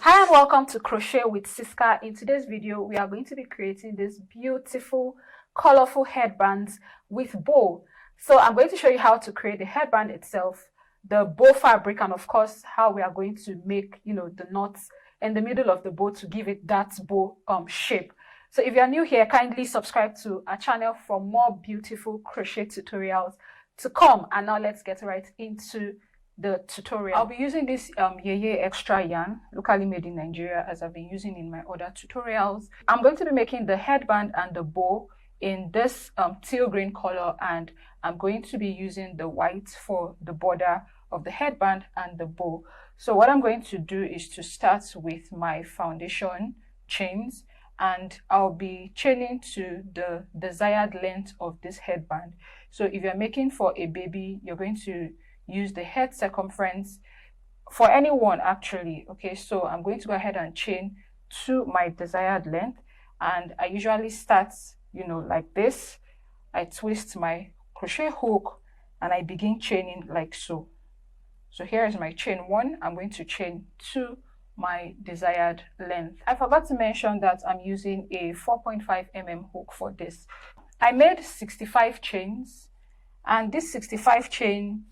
Hi and welcome to Crochet with Siska. In today's video, we are going to be creating this beautiful, colorful headbands with bow. So I'm going to show you how to create the headband itself, the bow fabric, and of course, how we are going to make, the knots in the middle of the bow to give it that bow shape. So if you are new here, kindly subscribe to our channel for more beautiful crochet tutorials to come. And now let's get right into the tutorial. I'll be using this Yeye extra yarn, locally made in Nigeria, as I've been using in my other tutorials. I'm going to be making the headband and the bow in this teal green color, and I'm going to be using the white for the border of the headband and the bow. So what I'm going to do is to start with my foundation chains, and I'll be chaining to the desired length of this headband. So if you're making for a baby, you're going to use the head circumference for anyone actually. Okay, so I'm going to go ahead and chain to my desired length, and I usually start like this. I twist my crochet hook and I begin chaining like so. So here is my chain 1. I'm going to chain to my desired length. I forgot to mention that I'm using a 4.5 mm hook for this. I made 65 chains, and this 65 chain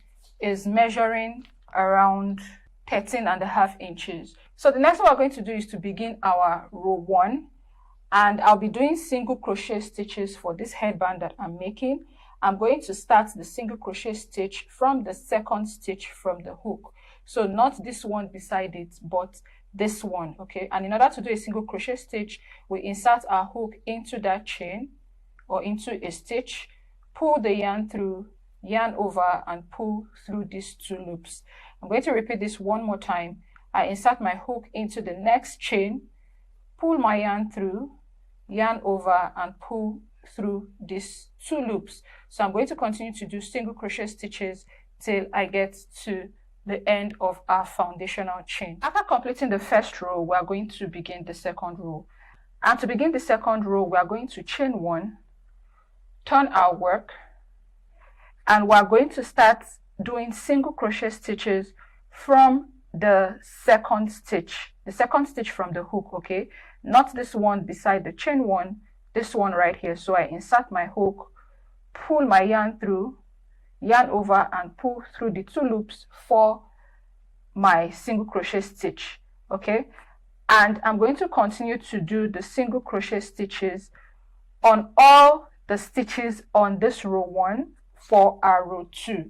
is measuring around 13.5 inches. So the next one we're going to do is to begin our row 1, and I'll be doing single crochet stitches for this headband that I'm making. I'm going to start the single crochet stitch from the second stitch from the hook. So not this one beside it, but this one, okay? And in order to do a single crochet stitch, we insert our hook into that chain or into a stitch, pull the yarn through, yarn over, and pull through these 2 loops. I'm going to repeat this one more time. I insert my hook into the next chain, pull my yarn through, yarn over, and pull through these 2 loops. So I'm going to continue to do single crochet stitches till I get to the end of our foundational chain. After completing the first row, we are going to begin the second row. And to begin the second row, we are going to chain 1, turn our work, and we're going to start doing single crochet stitches from the second stitch from the hook, okay? Not this one beside the chain 1, this one right here. So I insert my hook, pull my yarn through, yarn over, and pull through the 2 loops for my single crochet stitch, okay? And I'm going to continue to do the single crochet stitches on all the stitches on this row 1 for our row 2.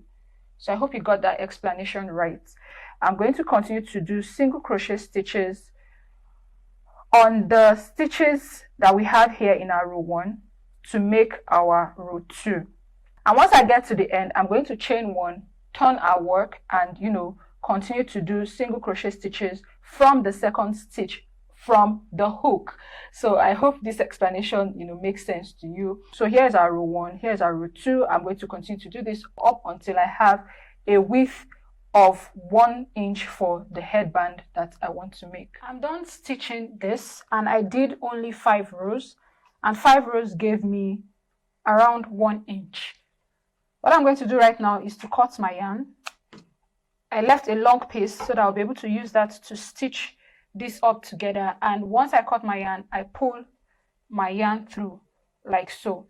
So I hope you got that explanation right. I'm going to continue to do single crochet stitches on the stitches that we have here in our row 1 to make our row 2. And once I get to the end, I'm going to chain 1, turn our work, and continue to do single crochet stitches from the second stitch from the hook. So I hope this explanation makes sense to you. So here's our row 1, here's our row 2. I'm going to continue to do this up until I have a width of 1 inch for the headband that I want to make. I'm done stitching this, and I did only 5 rows, and 5 rows gave me around 1 inch. What I'm going to do right now is to cut my yarn. I left a long piece so that I'll be able to use that to stitch this up together, and once I cut my yarn, I pull my yarn through like so.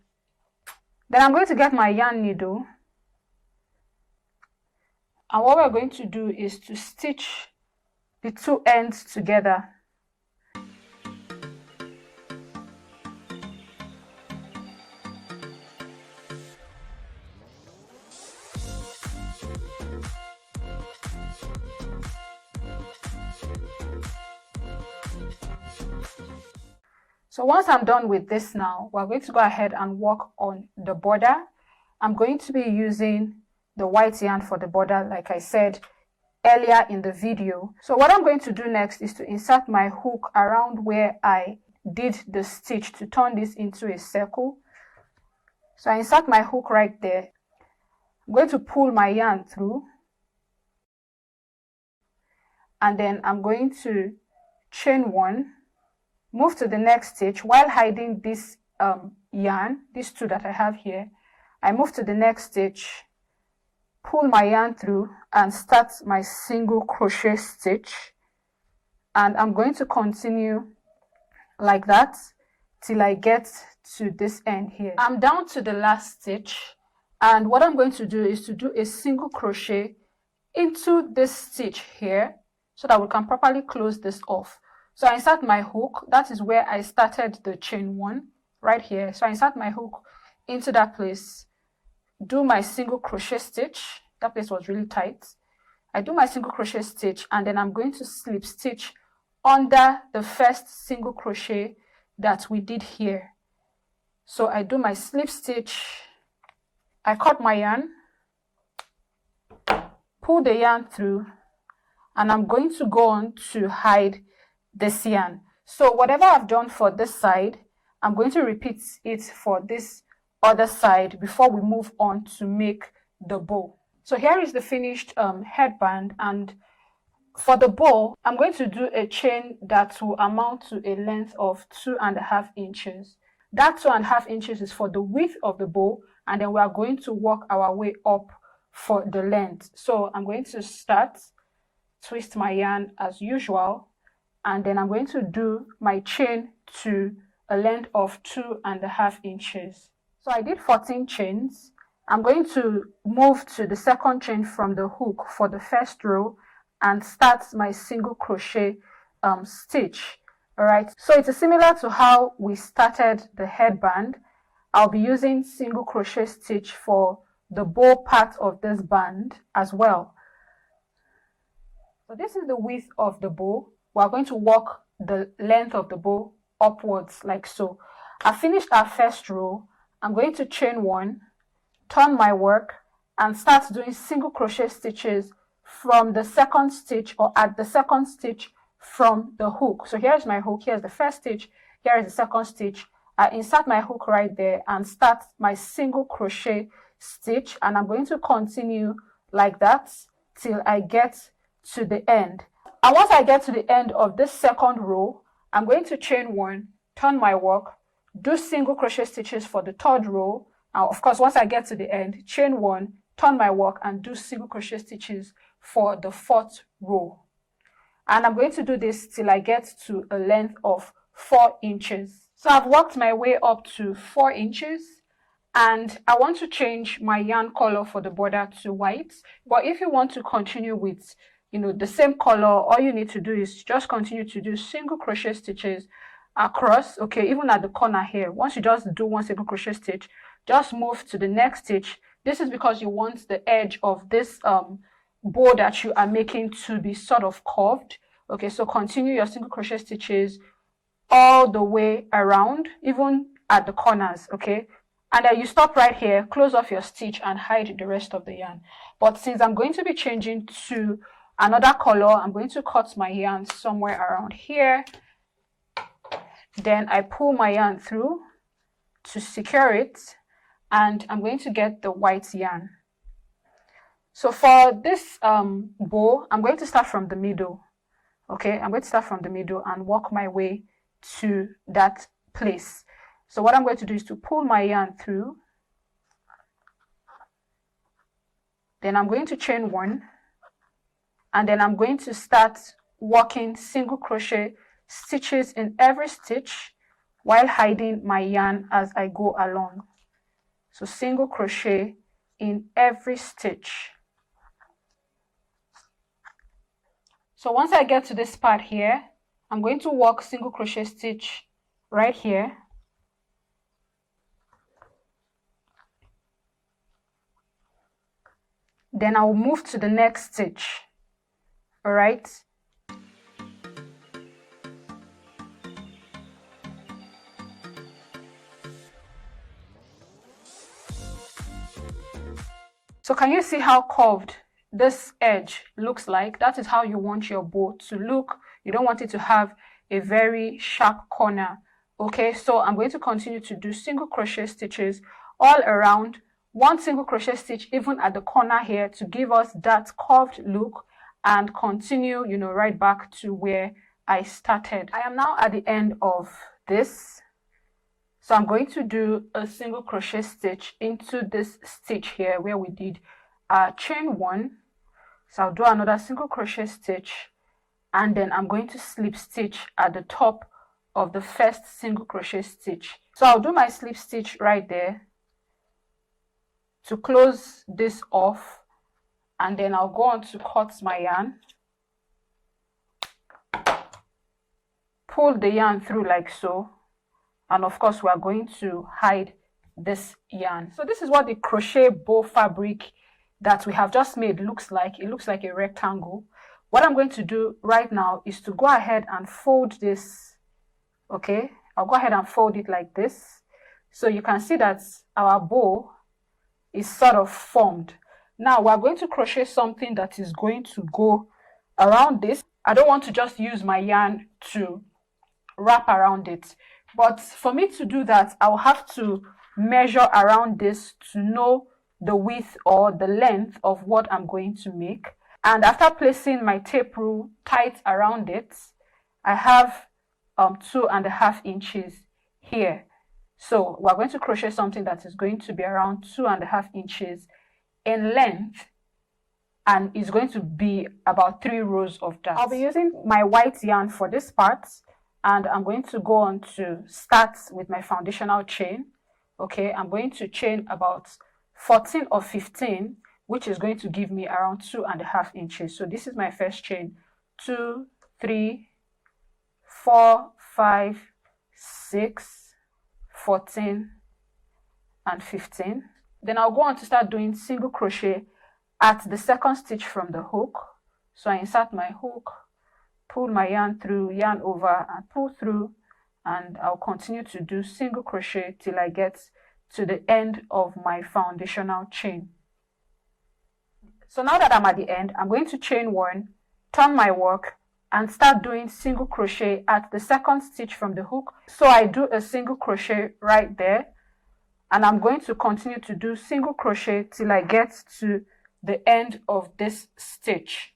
Then I'm going to get my yarn needle, and what we're going to do is to stitch the 2 ends together. So once I'm done with this now, we're going to go ahead and work on the border. I'm going to be using the white yarn for the border, like I said earlier in the video. So what I'm going to do next is to insert my hook around where I did the stitch to turn this into a circle. So I insert my hook right there. I'm going to pull my yarn through, and then I'm going to chain 1, move to the next stitch while hiding this yarn, these 2 that I have here. I move to the next stitch, pull my yarn through, and start my single crochet stitch and I'm going to continue like that till I get to this end here. I'm down to the last stitch, and what I'm going to do is to do a single crochet into this stitch here so that we can properly close this off. So I insert my hook, that is where I started the chain 1, right here. So I insert my hook into that place, do my single crochet stitch. That place was really tight. I do my single crochet stitch, and then I'm going to slip stitch under the first single crochet that we did here. So I do my slip stitch, I cut my yarn, pull the yarn through, and I'm going to go on to hide this yarn. So whatever I've done for this side, I'm going to repeat it for this other side before we move on to make the bow. So here is the finished headband, and for the bow, I'm going to do a chain that will amount to a length of 2.5 inches. That 2.5 inches is for the width of the bow, and then we are going to work our way up for the length. So I'm going to start, twist my yarn as usual, and then I'm going to do my chain to a length of 2.5 inches. So I did 14 chains. I'm going to move to the second chain from the hook for the first row and start my single crochet stitch. All right, so it's similar to how we started the headband. I'll be using single crochet stitch for the bow part of this band as well. So this is the width of the bow. We're going to work the length of the bow upwards like so. I finished our first row. I'm going to chain 1, turn my work, and start doing single crochet stitches from the second stitch, or at the second stitch from the hook. So here's my hook, here's the first stitch, here is the second stitch. I insert my hook right there and start my single crochet stitch, and I'm going to continue like that till I get to the end. And once I get to the end of this second row, I'm going to chain 1, turn my work, do single crochet stitches for the third row. Now, of course, once I get to the end, chain 1, turn my work, and do single crochet stitches for the fourth row. And I'm going to do this till I get to a length of 4 inches. So I've worked my way up to 4 inches, and I want to change my yarn color for the border to white. But if you want to continue with, the same color, all you need to do is just continue to do single crochet stitches across, okay, even at the corner here. Once you just do one single crochet stitch, just move to the next stitch. This is because you want the edge of this bow that you are making to be sort of curved. Okay, so continue your single crochet stitches all the way around, even at the corners, okay? And then you stop right here, close off your stitch, and hide the rest of the yarn. But since I'm going to be changing to another color, I'm going to cut my yarn somewhere around here. Then I pull my yarn through to secure it, and I'm going to get the white yarn. So for this bow, I'm going to start from the middle. Okay, I'm going to start from the middle and work my way to that place. So what I'm going to do is to pull my yarn through. Then I'm going to chain 1, and then I'm going to start working single crochet stitches in every stitch while hiding my yarn as I go along. So single crochet in every stitch. So once I get to this part here, I'm going to work single crochet stitch right here. Then I'll move to the next stitch. All right. So can you see how curved this edge looks like? That is how you want your bow to look. You don't want it to have a very sharp corner. Okay, so I'm going to continue to do single crochet stitches all around, one single crochet stitch even at the corner here to give us that curved look, and continue, right back to where I started. I am now at the end of this. So I'm going to do a single crochet stitch into this stitch here where we did chain 1. So I'll do another single crochet stitch and then I'm going to slip stitch at the top of the first single crochet stitch. So I'll do my slip stitch right there to close this off, and then I'll go on to cut my yarn, pull the yarn through like so, and of course we are going to hide this yarn. So this is what the crochet bow fabric that we have just made looks like. It looks like a rectangle. What I'm going to do right now is to go ahead and fold this. Okay, I'll go ahead and fold it like this, so you can see that our bow is sort of formed. Now we're going to crochet something that is going to go around this. I don't want to just use my yarn to wrap around it, but for me to do that, I'll have to measure around this to know the width or the length of what I'm going to make. And after placing my tape rule tight around it, I have 2.5 inches here. So we're going to crochet something that is going to be around 2.5 inches in length, and is going to be about 3 rows of that. I'll be using my white yarn for this part, and I'm going to go on to start with my foundational chain. Okay, I'm going to chain about 14 or 15, which is going to give me around 2.5 inches. So this is my first chain: 2, 3, 4, 5, 6, 14, and 15. Then I'll go on to start doing single crochet at the second stitch from the hook. So I insert my hook, pull my yarn through, yarn over, and pull through, and I'll continue to do single crochet till I get to the end of my foundational chain. So now that I'm at the end, I'm going to chain 1, turn my work, and start doing single crochet at the second stitch from the hook. So I do a single crochet right there, and I'm going to continue to do single crochet till I get to the end of this stitch.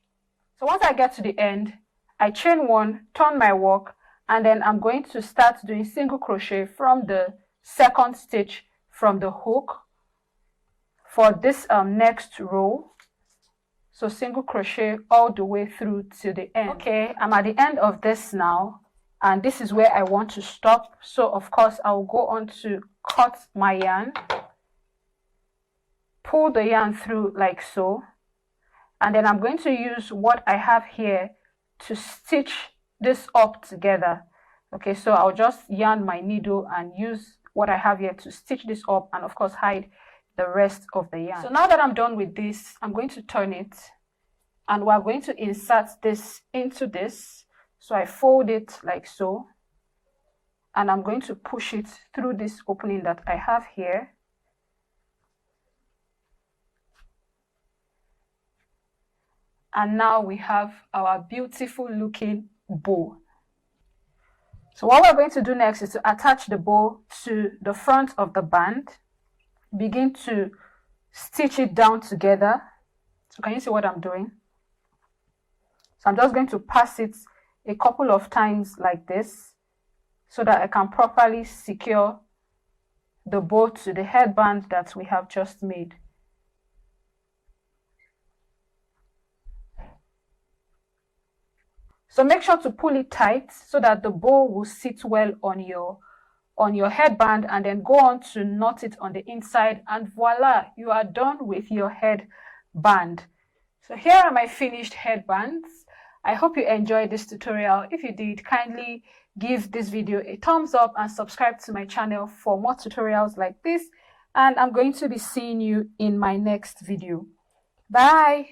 So once I get to the end, I chain 1, turn my work, and then I'm going to start doing single crochet from the second stitch from the hook for this next row. So single crochet all the way through to the end. Okay, I'm at the end of this now, and this is where I want to stop. So of course I'll go on to cut my yarn, pull the yarn through like so, and then I'm going to use what I have here to stitch this up together. Okay, so I'll just yarn my needle and use what I have here to stitch this up, and of course hide the rest of the yarn. So now that I'm done with this, I'm going to turn it, and we're going to insert this into this. So I fold it like so, and I'm going to push it through this opening that I have here. And now we have our beautiful looking bow. So what we're going to do next is to attach the bow to the front of the band. Begin to stitch it down together. So can you see what I'm doing? So I'm just going to pass it a couple of times like this, so that I can properly secure the bow to the headband that we have just made. So make sure to pull it tight so that the bow will sit well on your headband, and then go on to knot it on the inside, and voila, you are done with your headband. So here are my finished headbands. I hope you enjoyed this tutorial. If you did, kindly give this video a thumbs up and subscribe to my channel for more tutorials like this, and I'm going to be seeing you in my next video. Bye.